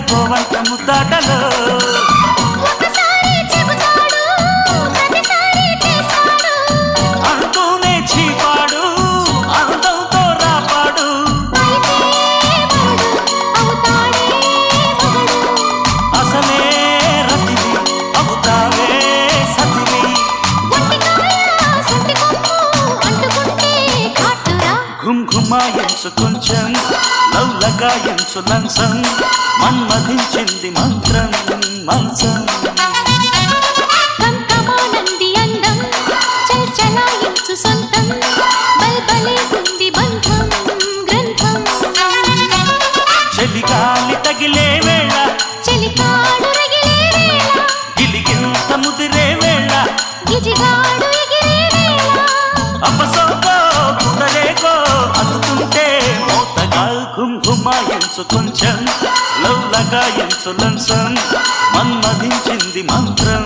గోవంత ముద్దాటలో అంటూనే చీపాడు అందంతో రాపాడు అసలే రతివి అవుతావే సతివి ఘుమ్ ఘుమాయించు కొంచెం లవ్లగాయించు లంసం మన్మధించింది మంత్రం మంచం కంకమానంది అందం చల్చలాయించు సొంతం బల్బలే ఉంది బంధం గ్రంథం చలిగాలి తగిలే వేళ చెలికాడు రగిలే వేళ గిలిగింత ముదిరే వేళ గిజిగాడు ఎగిరే వేళ అపసోకో కుదరేకో అందుకుంటే మోతగా ఘుమ్ ఘుమాయించు కొంచెం లవ్లగాయించు లంసం మన్మధించింది మంత్రం